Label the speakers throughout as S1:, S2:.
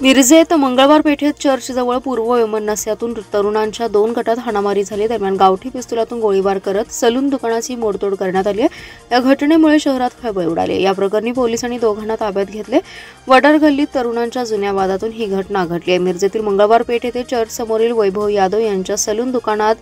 S1: मिरजेत मंगळवार पेठेत चर्चजवळ पूर्व वैमनस्यातून तरुणांच्या 2 गटात हाणामारी झाली। दरम्यान गावठी पिस्तुलातून गोळीबार करत सलून दुकानाची मोडतोड करण्यात आली आहे। या घटनेमुळे शहरात खळबळ उडाली। या प्रकरणी पोलिसांनी दोघांना ताब्यात घेतले। वडार गल्लीत तरुणांच्या जुन्या वादातून ही घटना घडली आहे। मिरजेतील मंगळवार पेठ येथे चर्च समोरील वैभव यादव यांच्या सलून दुकानात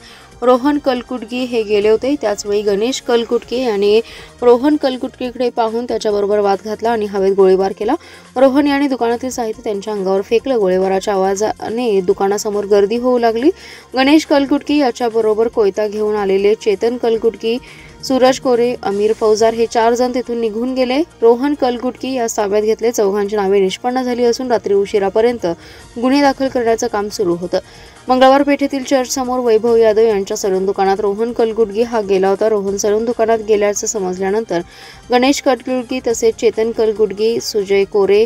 S1: रोहन कलकुटगी हे गेले होते। त्याचवेळी गणेश कलकुटगी यांनी रोहन कलकुटगीकडे पाहून त्याच्याबरोबर वाद घातला आणि हवेत गोळीबार केला। रोहन यांनी दुकानातील साहित्य त्यांच्या अंगावर फेकलं। गोळीबाराच्या आवाजाने दुकानासमोर गर्दी होऊ लागली। गणेश कलकुटगी याच्याबरोबर कोयता घेऊन आलेले चेतन कलकुटगी, सूरज कोरे, अमीर फौजार हे 4 जण तिथून निघून गेले। रोहन कलकुटगी यास ताब्यात घेतले। चौघांची नावे निष्पन्न झाली असून रात्री उशिरापर्यंत गुन्हे दाखल करण्याचं काम सुरू होतं। मंगळवार पेठेतील चर्च समोर वैभव यादव यांच्या सलून दुकानात रोहन कलकुटगी हा गेला होता। रोहन सलून दुकानात गेल्याचं समजल्यानंतर गणेश कलकुटगी तसेच चेतन कलकुटगी, सुजय कोरे,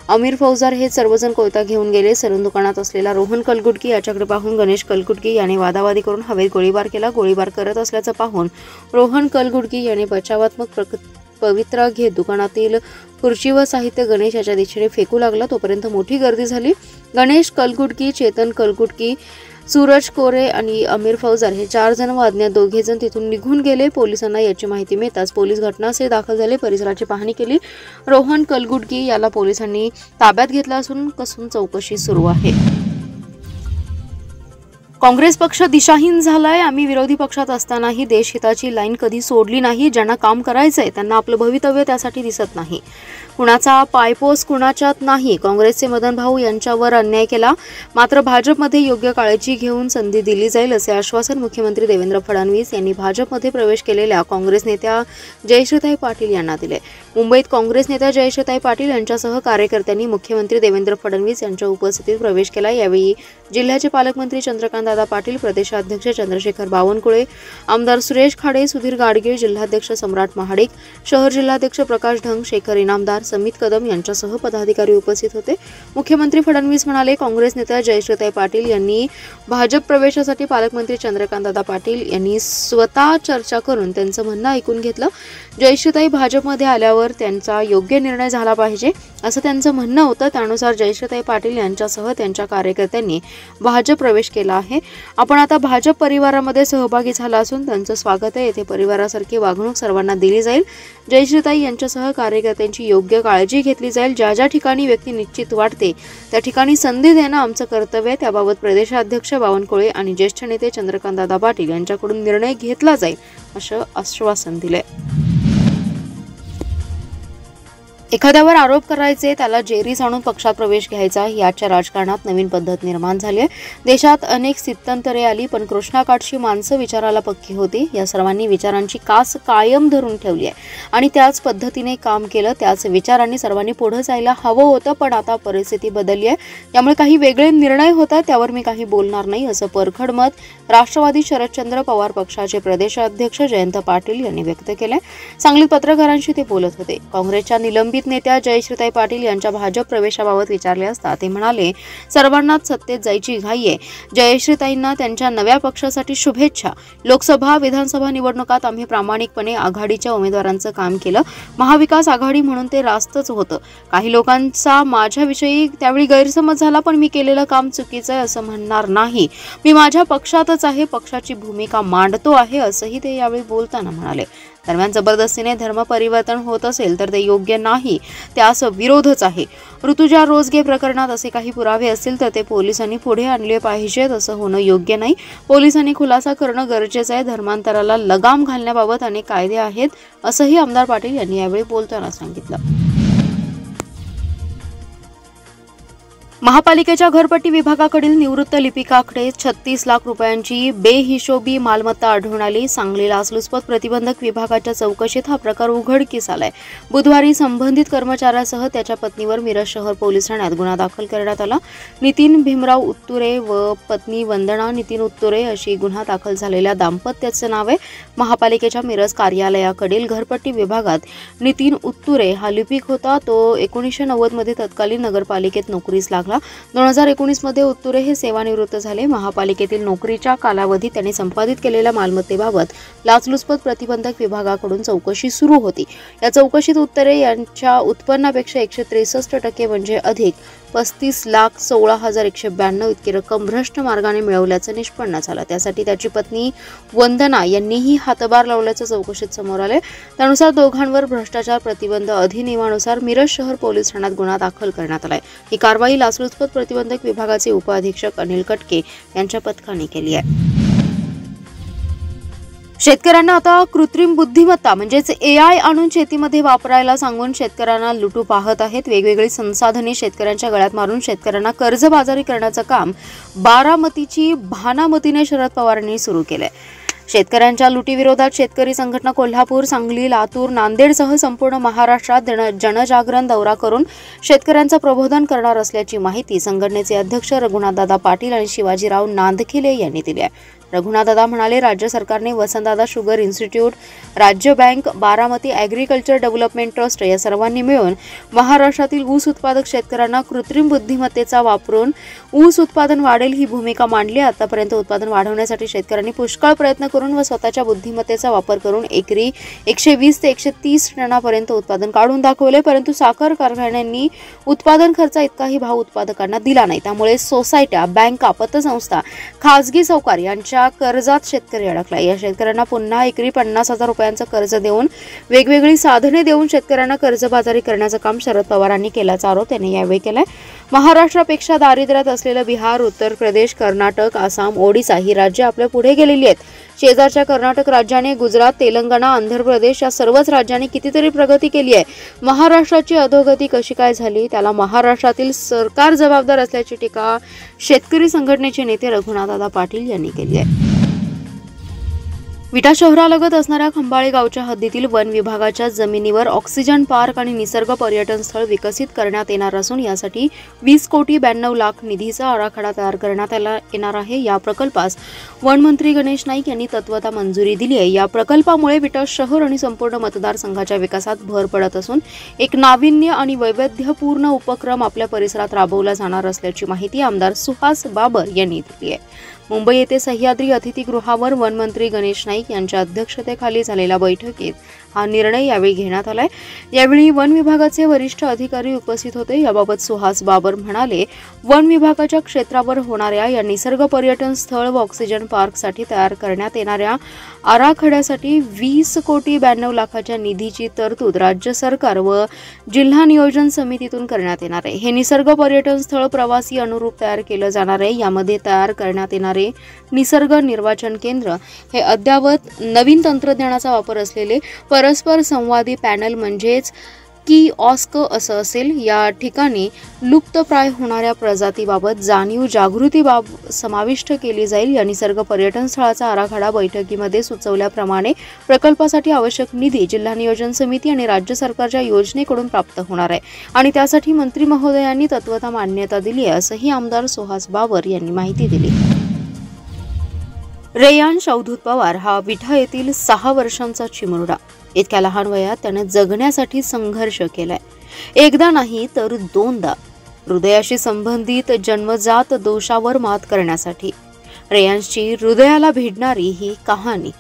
S1: अमीर फौजार हे सर्वजण कोयता घेऊन गेले। सलून दुकानात असलेला रोहन कलकुटगी याच्याकडे पाहून गणेश कलकुटगी याने वादावादी करून हवेत गोळीबार केला। गोळीबार करत असल्याचं पाहून रोहन कलकुटगी याने बचावात्मक पवित्रा घेत दुकानातील खुर्ची व साहित्य गणेश याच्या दिशेने फेकू लागला। तोपर्यंत मोठी गर्दी झाली। गणेश कलकुटगी, चेतन कलकुटगी, सूरज कोरे आणि अमीर फौजार हे 4 जण व अज्ञात 2 जण तिथून निघून गेले। पोलिसांना याची माहिती मिळताच पोलीस घटनास्थळी दाखल झाले। परिसराची पाहणी केली। रोहन कलकुटगी याला पोलिसांनी ताब्यात घेतला असून कसून चौकशी सुरू आहे। काँग्रेस पक्ष दिशाहीन झालाय। आम्ही विरोधी पक्षात असतानाही देशहिताची लाईन कधी सोडली नाही। ज्यांना काम करायचंय त्यांना आपलं भवितव्य त्यासाठी दिसत नाही। कुणाचा पायपोस कुणाच्यात नाही। काँग्रेसचे मदन भाऊ यांच्यावर अन्याय केला, मात्र भाजपमध्ये योग्य काळजी घेऊन संधी दिली जाईल असे आश्वासन मुख्यमंत्री देवेंद्र फडणवीस यांनी भाजपमध्ये प्रवेश केलेल्या काँग्रेस नेत्या जयश्रीताई पाटील यांना दिले। मुंबईत काँग्रेस नेत्या जयश्रीताई पाटील यांच्यासह कार्यकर्त्यांनी मुख्यमंत्री देवेंद्र फडणवीस यांच्या उपस्थितीत प्रवेश केला। यावेळी जिल्ह्याचे पालकमंत्री चंद्रकांत दादा पाटील, प्रदेशाध्यक्ष चंद्रशेखर बावनकुळे, आमदार सुरेश खाडे, सुधीर गाडगे, जिल्हाध्यक्ष सम्राट महाडिक, शहर जिल्हाध्यक्ष प्रकाश ढंग, शेखर इनामदार, समित कदम यांच्यासह पदाधिकारी उपस्थित होते। मुख्यमंत्री फडणवीस म्हणाले, काँग्रेस नेत्या जयश्रीताई पाटील यांनी भाजप प्रवेशासाठी पालकमंत्री चंद्रकांत दादा पाटील यांनी स्वतः चर्चा करून त्यांचं म्हणणं ऐकून घेतलं। जयश्रीताई भाजपमध्ये आल्यावर त्यांचा योग्य निर्णय झाला पाहिजे असं त्यांचं म्हणणं होतं। त्यानुसार जयश्रीताई पाटील यांच्यासह त्यांच्या कार्यकर्त्यांनी भाजप प्रवेश केला आहे। आपण आता भाजप परिवारामध्ये सहभागी झाला असून त्यांचं स्वागत आहे। येथे परिवारासारखी वागणूक सर्वांना दिली जाईल। जयश्रीताई यांच्यासह कार्यकर्त्यांची योग्य काळजी घेतली जाईल। ज्या ज्या ठिकाणी व्यक्ती निश्चित वाटते त्या ठिकाणी संधी देणं आमचं कर्तव्य आहे। त्याबाबत प्रदेशाध्यक्ष बावनकुळे आणि ज्येष्ठ नेते चंद्रकांत दादा पाटील यांच्याकडून निर्णय घेतला जाईल असं आश्वासन दिले। एखाद्यावर आरोप करायचे, त्याला जेरीस आणून पक्षात प्रवेश घ्यायचा, याच्या राजकारणात नवीन पद्धत निर्माण झाली आहे। देशात अनेक स्थित्यंतरे आली, पण कृष्णाकाठची माणसं विचाराला पक्की होती। या सर्वांनी विचारांची कास कायम धरून ठेवली आहे आणि त्याच पद्धतीने काम केलं। त्याच विचारांनी सर्वांनी पुढे जायला हवं होतं, पण आता परिस्थिती बदलली आहे। त्यामुळे काही वेगळे निर्णय होतात, त्यावर मी काही बोलणार नाही असं परखड मत राष्ट्रवादी शरदचंद्र पवार पक्षाचे प्रदेशाध्यक्ष जयंत पाटील यांनी व्यक्त केलंय। सांगलीत पत्रकारांशी ते बोलत होते। काँग्रेसच्या निलंबित नेत्या जयश्रीताई पाटील यांच्या भाजप प्रवेशाबाबत विचारले असता ते म्हणाले, सर्वांनाच सत्तेत जायची घाई आहे। जयश्रीताईंना त्यांच्या नव्या पक्षासाठी शुभेच्छा। लोकसभा विधानसभा निवडणुकात आम्ही प्रामाणिकपणे आघाडीच्या उमेदवारांचं काम केलं। महाविकास आघाडी म्हणून ते रास्तच होतं। काही लोकांचा माझ्याविषयी त्यावेळी गैरसमज झाला, पण मी केलेलं काम चुकीचं आहे असं म्हणणार नाही। मी माझ्या पक्षातच आहे, पक्षाची भूमिका मांडतो आहे असंही ते यावेळी बोलताना म्हणाले। दरम्यान जबरदस्तीने धर्म परिवर्तन होत असेल तर ते योग्य नाही, त्यास विरोधच आहे। ऋतुजा रोजगे प्रकरणात असे काही पुरावे असतील तर ते पोलिसांनी पुढे आणले पाहिजेत, असं होणं योग्य नाही। पोलिसांनी खुलासा करणं गरजेचं आहे। धर्मांतराला लगाम घालण्याबाबत अनेक कायदे आहेत असंही आमदार पाटील यांनी यावेळी बोलताना सांगितलं। महापालिकेच्या घरपट्टी विभागाकडील निवृत्त लिपिकाकडे 36 लाख रुपयांची बेहिशोबी मालमत्ता आढळून आली। सांगली लाचलुचपत प्रतिबंधक विभागाच्या चौकशीत हा प्रकार उघडकीस आलाय। बुधवारी संबंधित कर्मचाऱ्यासह त्याच्या पत्नीवर मिरज शहर पोलीस ठाण्यात गुन्हा दाखल करण्यात आला। नितीन भीमराव उत्तुरे व पत्नी वंदना नितीन उत्तुरे अशी गुन्हा दाखल झालेल्या दाम्पत्याचं नाव आहे। महापालिकेच्या मिरज कार्यालयाकडील घरपट्टी विभागात नितीन उत्तुरे हा लिपिक होता। तो 1990 मध्ये तत्कालीन नगरपालिकेत नोकरीस लागला। 2019 मध्ये उत्तुरे हे सेवानिवृत्त झाले। महापालिकेतील नोकरीच्या कालावधीत त्यांनी संपादित केलेल्या मालमत्तेबाबत लाचलुचपत प्रतिबंधक विभागाकडून चौकशी सुरू होती। या चौकशीत उत्तुरे यांच्या उत्पन्नापेक्षा 163% म्हणजे अधिक 35,16,192 इतकी रक्कम भ्रष्ट मार्गाने मिळवल्याचं निष्पन्न झालं। त्यासाठी त्याची पत्नी वंदना यांनीही हातभार लावल्याचं चौकशीत समोर आले। त्यानुसार दोघांवर भ्रष्टाचार प्रतिबंध अधिनियमानुसार मिरज शहर पोलीस ठाण्यात गुन्हा दाखल करण्यात आलाय। ही कारवाई लाचलुचपत प्रतिबंधक विभागाचे उपअधीक्षक अनिल कटके यांच्या पथकाने केली आहे। शेतकऱ्यांना आता कृत्रिम बुद्धिमत्ता म्हणजेच AI आणून शेतीमध्ये वापरायला सांगून शेतकऱ्यांना लुटू पाहत आहेत। वेगवेगळी संसाधने शेतकऱ्यांच्या गळ्यात मारून शेतकऱ्यांना कर्जबाजारी करण्याचं काम बारामतीची भानामतीने शरद पवारांनी सुरू केलंय। शेतकऱ्यांच्या लुटीविरोधात शेतकरी संघटना कोल्हापूर, सांगली, लातूर, नांदेडसह संपूर्ण महाराष्ट्रात जनजागरण दौरा करून शेतकऱ्यांचं प्रबोधन करणार असल्याची माहिती संघटनेचे अध्यक्ष रघुनाथदादा पाटील आणि शिवाजीराव नांदखिले यांनी दिली आहे। रघुनाथदादा म्हणाले, राज्य सरकारने वसंतदादा शुगर इन्स्टिट्यूट, राज्य bank, Baramati agriculture development trust या सर्वांनी मिळून महाराष्ट्रातील ऊस उत्पादक शेतकऱ्यांना कृत्रिम बुद्धिमत्तेचा वापरून ऊस उत्पादन वाढेल ही भूमिका मांडली। आतापर्यंत उत्पादन वाढवण्यासाठी शेतकऱ्यांनी पुष्कळ प्रयत्न करून व स्वतःच्या बुद्धिमत्तेचा वापर करून एकरी 120 ते 130 टनापर्यंत उत्पादन काढून दाखवले, परंतु साखर कारखान्यांनी उत्पादन खर्च इतकाही भाव उत्पादकांना दिला नाही। त्यामुळे सोसायट्या, बँका, पतसंस्था, खासगी सावकार यांच्या कर्जात शेतकरी अडकला। या शेतकऱ्यांना पुन्हा एकरी 50,000 रुपयांचं कर्ज देऊन वेगवेगळी साधने देऊन शेतकऱ्यांना कर्जबाजारी करण्याचं काम शरद पवारांनी केल्याचा आरोप त्यांनी यावेळी केलाय। महाराष्ट्रापेक्षा दारिद्र्यात असलेलं बिहार, उत्तर प्रदेश, कर्नाटक, आसाम, ओडिशा ही राज्ये आपल्या पुढे गेलेली आहेत। शेजारच्या कर्नाटक राज्याने, गुजरात, तेलंगणा, आंध्र प्रदेश या सर्वच राज्यांनी कितीतरी प्रगती केली आहे। महाराष्ट्राची अधोगती कशी काय झाली त्याला महाराष्ट्रातील सरकार जबाबदार असल्याची टीका शेतकरी संघटनेचे नेते रघुनाथदादा पाटील यांनी केली आहे। विटा शहरालगत असणाऱ्या खंबाळे गावच्या हद्दीतील वन विभागाच्या जमिनीवर ऑक्सिजन पार्क आणि निसर्ग पर्यटन स्थळ विकसित करण्यात येणार असून यासाठी 20,92,00,000 निधीचा आराखडा तयार करण्यात येणार आहे। या प्रकल्पास वनमंत्री गणेश नाईक यांनी तत्वता मंजुरी दिली आहे। या प्रकल्पामुळे विटा शहर आणि संपूर्ण मतदारसंघाच्या विकासात भर पडत असून एक नाविन्य आणि वैविध्यपूर्ण उपक्रम आपल्या परिसरात राबवला जाणार असल्याची माहिती आमदार सुहास बाबर यांनी दिली आहे। मुंबई येथे सह्याद्री अतिथीगृहावर वनमंत्री गणेश नाईक यांच्या अध्यक्षतेखाली झालेल्या बैठकीत हा निर्णय यावेळी घेण्यात आलाय। यावेळी वन विभागाचे वरिष्ठ अधिकारी उपस्थित होते। याबाबत सुहास बाबर म्हणाले, वन विभागाच्या क्षेत्रावर होणाऱ्या या निसर्ग पर्यटन स्थळ व ऑक्सिजन पार्कसाठी तयार करण्यात येणाऱ्या आराखड्यासाठी 20,92,00,000 निधीची तरतूद राज्य सरकार व जिल्हा नियोजन समितीतून करण्यात येणार आहे। हे निसर्ग पर्यटन स्थळ प्रवासी अनुरूप तयार केलं जाणार आहे। यामध्ये तयार करण्यात येणारे निसर्ग निर्वाचन केंद्र हे अद्यावत नवीन तंत्रज्ञानाचा वापर असलेले परस्पर संवादी पॅनल म्हणजेच किऑस्क असं असेल। या ठिकाणी लुप्तप्राय होणाऱ्या प्रजातीबाबत जाणीव जागृती समाविष्ट केली जाईल। या निसर्ग पर्यटन स्थळाचा आराखडा बैठकीमध्ये सुचवल्याप्रमाणे प्रकल्पासाठी आवश्यक निधी जिल्हा नियोजन समिती आणि राज्य सरकारच्या योजनेकडून प्राप्त होणार आहे आणि त्यासाठी मंत्री महोदयांनी तत्वता मान्यता दिली आहे, असंही आमदार सुहास बाबर यांनी माहिती दिली। रेयांश अवधूत पवार हा विठा येथील 6 वर्षांचा चिमुरडा। इतक्या लहान वयात त्याने जगण्यासाठी संघर्ष केलाय। एकदा नाही तर 2दा हृदयाशी संबंधित जन्मजात दोषावर मात करण्यासाठी रेयांशची हृदयाला भिडणारी ही कहाणी।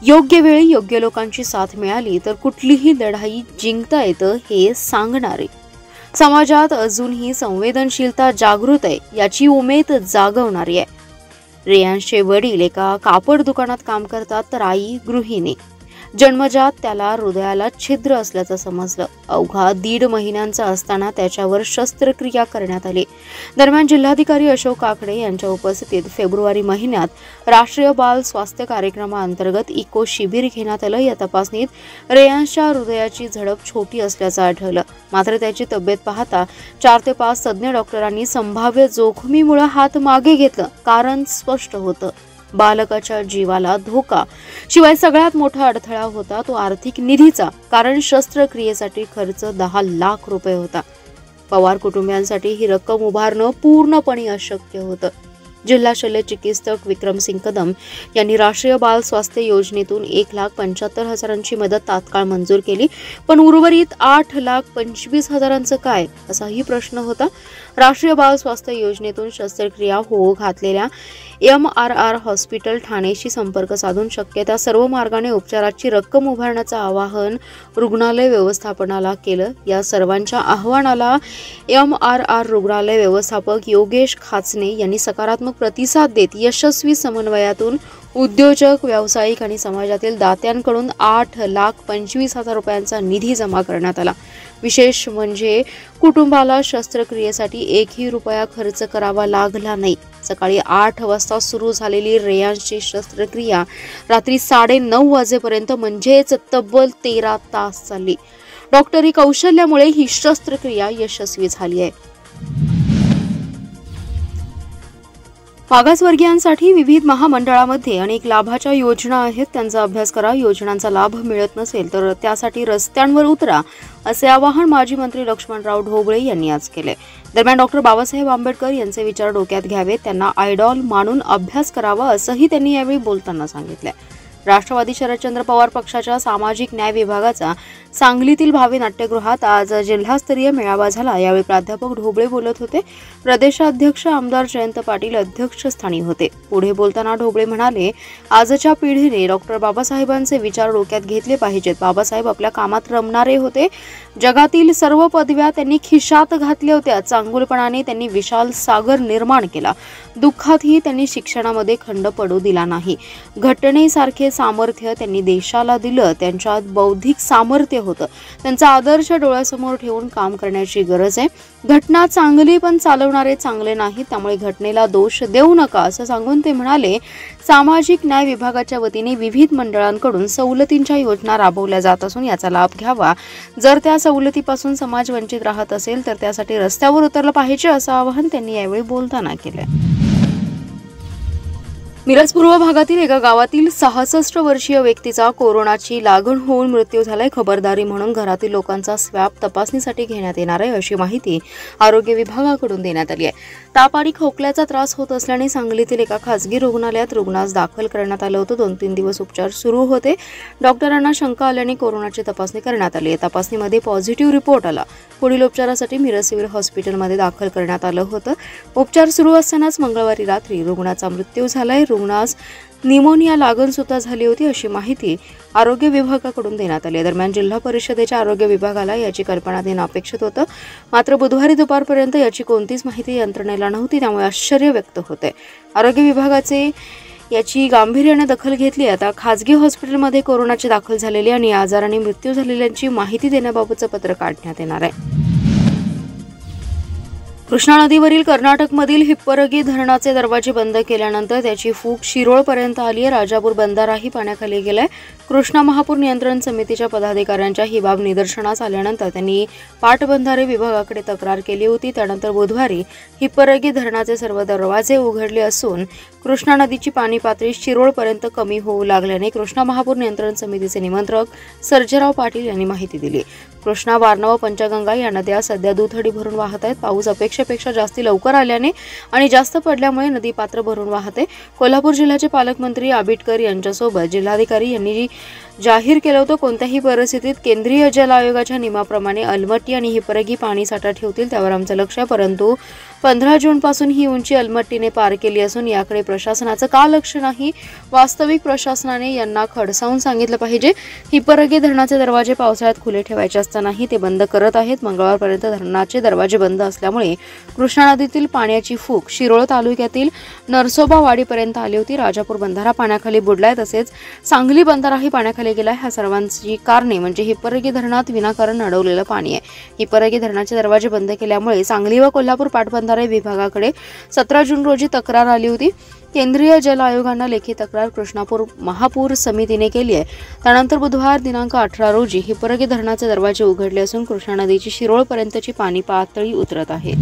S1: योग्य वेळी योग्य लोकांची साथ मिळाली तर कुठलीही लढाई जिंकता येतं हे सांगणारे, समाजात अजूनही संवेदनशीलता जागृत आहे याची उमेद जागवणारी आहे। रेयांशचे वडील एका कापड दुकानात काम करतात तर आई गृहिणी। जन्मजात त्याला हृदयाला छिद्र असल्याचं समजलं। अवघा 1.5 महिन्यांचा असताना त्याच्यावर शस्त्रक्रिया करण्यात आली। दरम्यान जिल्हाधिकारी अशोक काकडे यांच्या उपस्थितीत फेब्रुवारी महिन्यात राष्ट्रीय बाल स्वास्थ्य कार्यक्रमाअंतर्गत इको शिबिर घेण्यात आलं। या तपासणीत रेयांशच्या हृदयाची झडप छोटी असल्याचं आढळलं। मात्र त्याची तब्येत पाहता 4 ते 5 तज्ज्ञ डॉक्टरांनी संभाव्य जोखमीमुळे हात मागे घेतलं। कारण स्पष्ट होतं, बालकाच्या जीवाला धोका। शिवाय सगळ्यात मोठा अडथळा होता तो आर्थिक निधीचा, कारण शस्त्रक्रियेसाठी खर्च 10 लाख रुपये होता। पवार कुटुंबियांसाठी ही रक्कम उभारणं पूर्णपणे अशक्य होतं। जिल्हा शल्य चिकित्सक विक्रमसिंग कदम यांनी राष्ट्रीय बाल स्वास्थ्य योजनेतून 1,75,000ची मदत तात्काळ मंजूर केली, पण उर्वरित 8,25,000चं काय असाही प्रश्न होता. राष्ट्रीय बाल स्वास्थ्य योजनेतून शस्त्रक्रिया होऊ घातलेल्या MRR हॉस्पिटल ठाणेशी संपर्क साधून शक्य त्या सर्व मार्गाने उपचाराची रक्कम उभारण्याचं आवाहन रुग्णालय व्यवस्थापनाला केलं. या सर्वांच्या आवाहनाला MRR रुग्णालय व्यवस्थापक योगेश खाचने यांनी सकारात्मक प्रतिसाद देत यशस्वी समन्वयातून उद्योजक, व्यावसायिक आणि समाजातील दात्यांकडून 8,25,000 रुपयांचा निधी जमा करण्यात आला. विशेष म्हणजे कुटुंबाला शस्त्रक्रियेसाठी एकही रुपया खर्च करावा लागला नाही. सकाळी 8 वाजता सुरू झालेली रेयांशची शस्त्रक्रिया रात्री 9:30 वाजेपर्यंत म्हणजेच तब्बल 13 तास चालली. डॉक्टरी कौशल्यामुळे ही शस्त्रक्रिया यशस्वी झाली आहे. मागासवर्गीयांसाठी विविध महामंडळामध्ये अनेक लाभाच्या योजना आहेत. त्यांचा अभ्यास करा. योजनांचा लाभ मिळत नसेल तर त्यासाठी रस्त्यांवर उतरा, असे आवाहन माजी मंत्री लक्ष्मणराव ढोबळे यांनी आज केले. दरम्यान डॉक्टर बाबासाहेब आंबेडकर यांचे विचार डोक्यात घ्यावेत, त्यांना आयडॉल मानून अभ्यास करावा, असंही त्यांनी यावेळी बोलताना सांगितलं. राष्ट्रवादी शरदचंद्र पवार पक्षाच्या सामाजिक न्याय विभागाचा सांगलीतील भावे नाट्यगृहात आज जिल्हास्तरीय मेळावा झाला. यावेळी प्राध्यापक ढोबळे बोलत होते. प्रदेशाध्यक्ष आमदार जयंत पाटील अध्यक्षस्थानी होते. पुढे बोलताना ढोबळे म्हणाले, आजच्या पिढीने डॉक्टर बाबासाहेबांचे विचार डोक्यात घेतले पाहिजेत. बाबासाहेब आपल्या कामात रमणारे होते. जगातील सर्व पदव्या त्यांनी खिशात घातल्या होत्या. चांगुलपणाने त्यांनी विशाल सागर निर्माण केला. दुःखातही त्यांनी शिक्षणामध्ये खंड पडू दिला नाही. घटनेसारखे सामर्थ्य त्यांनी देशाला दिलं. त्यांच्यात बौद्धिक सामर्थ्य होतं. त्यांचा आदर्श डोळ्यासमोर ठेवून काम करण्याची गरज आहे. घटना चांगली पण चालवणारे चांगले नाहीत, त्यामुळे घटनेला दोष देऊ नका, असं सांगून ते म्हणाले, सामाजिक न्याय विभागाच्या वतीने विविध मंडळांकडून सवलतींच्या योजना राबवल्या जात असून याचा लाभ घ्यावा. जर त्या सवलतीपासून समाज वंचित राहत असेल तर त्यासाठी रस्त्यावर उतरलं पाहिजे, असं आवाहन त्यांनी यावेळी बोलताना केलं. मिरज पूर्व भागातील एका गावातील 66 वर्षीय व्यक्तीचा कोरोनाची लागण होऊन मृत्यू झालाय. खबरदारी म्हणून घरातील लोकांचा स्वॅब तपासणीसाठी घेण्यात येणार आहे, अशी माहिती आरोग्य विभागाकडून देण्यात आली आहे. ताप आणि खोकल्याचा त्रास होत असल्याने सांगलीतील एका खासगी रुग्णालयात रुग्णास दाखल करण्यात आलं होतं. 2-3 दिवस उपचार सुरू होते. डॉक्टरांना शंका आल्याने कोरोनाची तपासणी करण्यात आली. या तपासणीमध्ये पॉझिटिव्ह रिपोर्ट आला. पुढील उपचारासाठी मिरज सिव्हिल हॉस्पिटलमध्ये दाखल करण्यात आलं होतं. उपचार सुरू असतानाच मंगळवारी रात्री रुग्णाचा मृत्यू झालाय. रुग्णास निमोनिया लागण सुद्धा झाली होती, अशी माहिती आरोग्य विभागाकडून देण्यात आली. दरम्यान जिल्हा परिषदेच्या आरोग्य विभागाला याची कल्पना देणं अपेक्षित होतं. मात्र बुधवारी दुपारपर्यंत याची कोणतीच माहिती यंत्रणेला नव्हती, त्यामुळे आश्चर्य व्यक्त होते. आरोग्य विभागाचे याची गांभीर्याने दखल घेतली. आता खासगी हॉस्पिटलमध्ये कोरोनाची दाखल झालेली आणि आजाराने मृत्यू झालेल्यांची माहिती देण्याबाबतचं पत्र काढण्यात येणार आहे. कृष्णा नदीवरील कर्नाटकमधील हिप्परगी धरणाचे दरवाजे बंद केल्यानंतर त्याची फूट शिरोळपर्यंत आली आहे. राजापूर बंधाराही पाण्याखाली गेलाय. कृष्णा महापूर नियंत्रण समितीच्या पदाधिकाऱ्यांच्या ही बाब निदर्शनास आल्यानंतर त्यांनी पाटबंधारे विभागाकडे तक्रार केली होती. त्यानंतर बुधवारी हिप्परगी धरणाचे सर्व दरवाजे उघडले असून कृष्णा नदीची पाणी पातळी शिरोळपर्यंत कमी होऊ लागल्याने कृष्णा महापूर नियंत्रण समितीचे निमंत्रक सर्जेराव पाटील यांनी माहिती दिली. कृष्णा, वारणा व पंचगंगा या नद्या सध्या दुथडी भरून वाहत आहेत. पाऊस अपेक्षेपेक्षा जास्ती लवकर आल्याने आणि जास्त पडल्यामुळे नदी पात्र भरून वाहते. कोल्हापूर जिल्ह्याचे पालकमंत्री आबिटकर यांच्यासोबत जिल्हाधिकारी यांनी जाहीर केलं होतं, कोणत्याही परिस्थितीत केंद्रीय जल आयोगाच्या नियमाप्रमाणे अलमट्टी आणि हिप्परगी पाणीसाठा ठेवतील त्यावर आमचं लक्ष आहे. परंतु 15 जूनपासून ही उंची अलमट्टीने पार केली असून याकडे प्रशासनाचं का लक्ष नाही? वास्तविक प्रशासनाने यांना खडसावून सांगितलं पाहिजे. हिप्परगी धरणाचे दरवाजे पावसाळ्यात खुले ठेवायचे असतानाही ते बंद करत आहेत. मंगळवारपर्यंत धरणाचे दरवाजे बंद असल्यामुळे कृष्णा नदीतील पाण्याची फूट शिरोळ तालुक्यातील नरसोबावाडीपर्यंत आली होती. राजापूर बंधारा पाण्याखाली बुडलाय, तसेच सांगली बंधाराही पाण्याखाली गेलाय. ह्या सर्वांची कारणे म्हणजे हिप्परगी धरणात विनाकारण अडवलेलं पाणी आहे. हिप्परगी धरणाचे दरवाजे बंद केल्यामुळे सांगली व कोल्हापूर पाटबंधारे विभागाकडे 17 जून रोजी तक्रार आली होती. केंद्रीय जल आयोगानं लेखी तक्रार कृष्णापूर महापूर समितीने केली आहे. त्यानंतर बुधवार दिनांक 18 रोजी हिप्परगी धरणाचे दरवाजे उघडले असून कृष्णा नदीची शिरोळपर्यंतची पाणी पातळी उतरत आहे.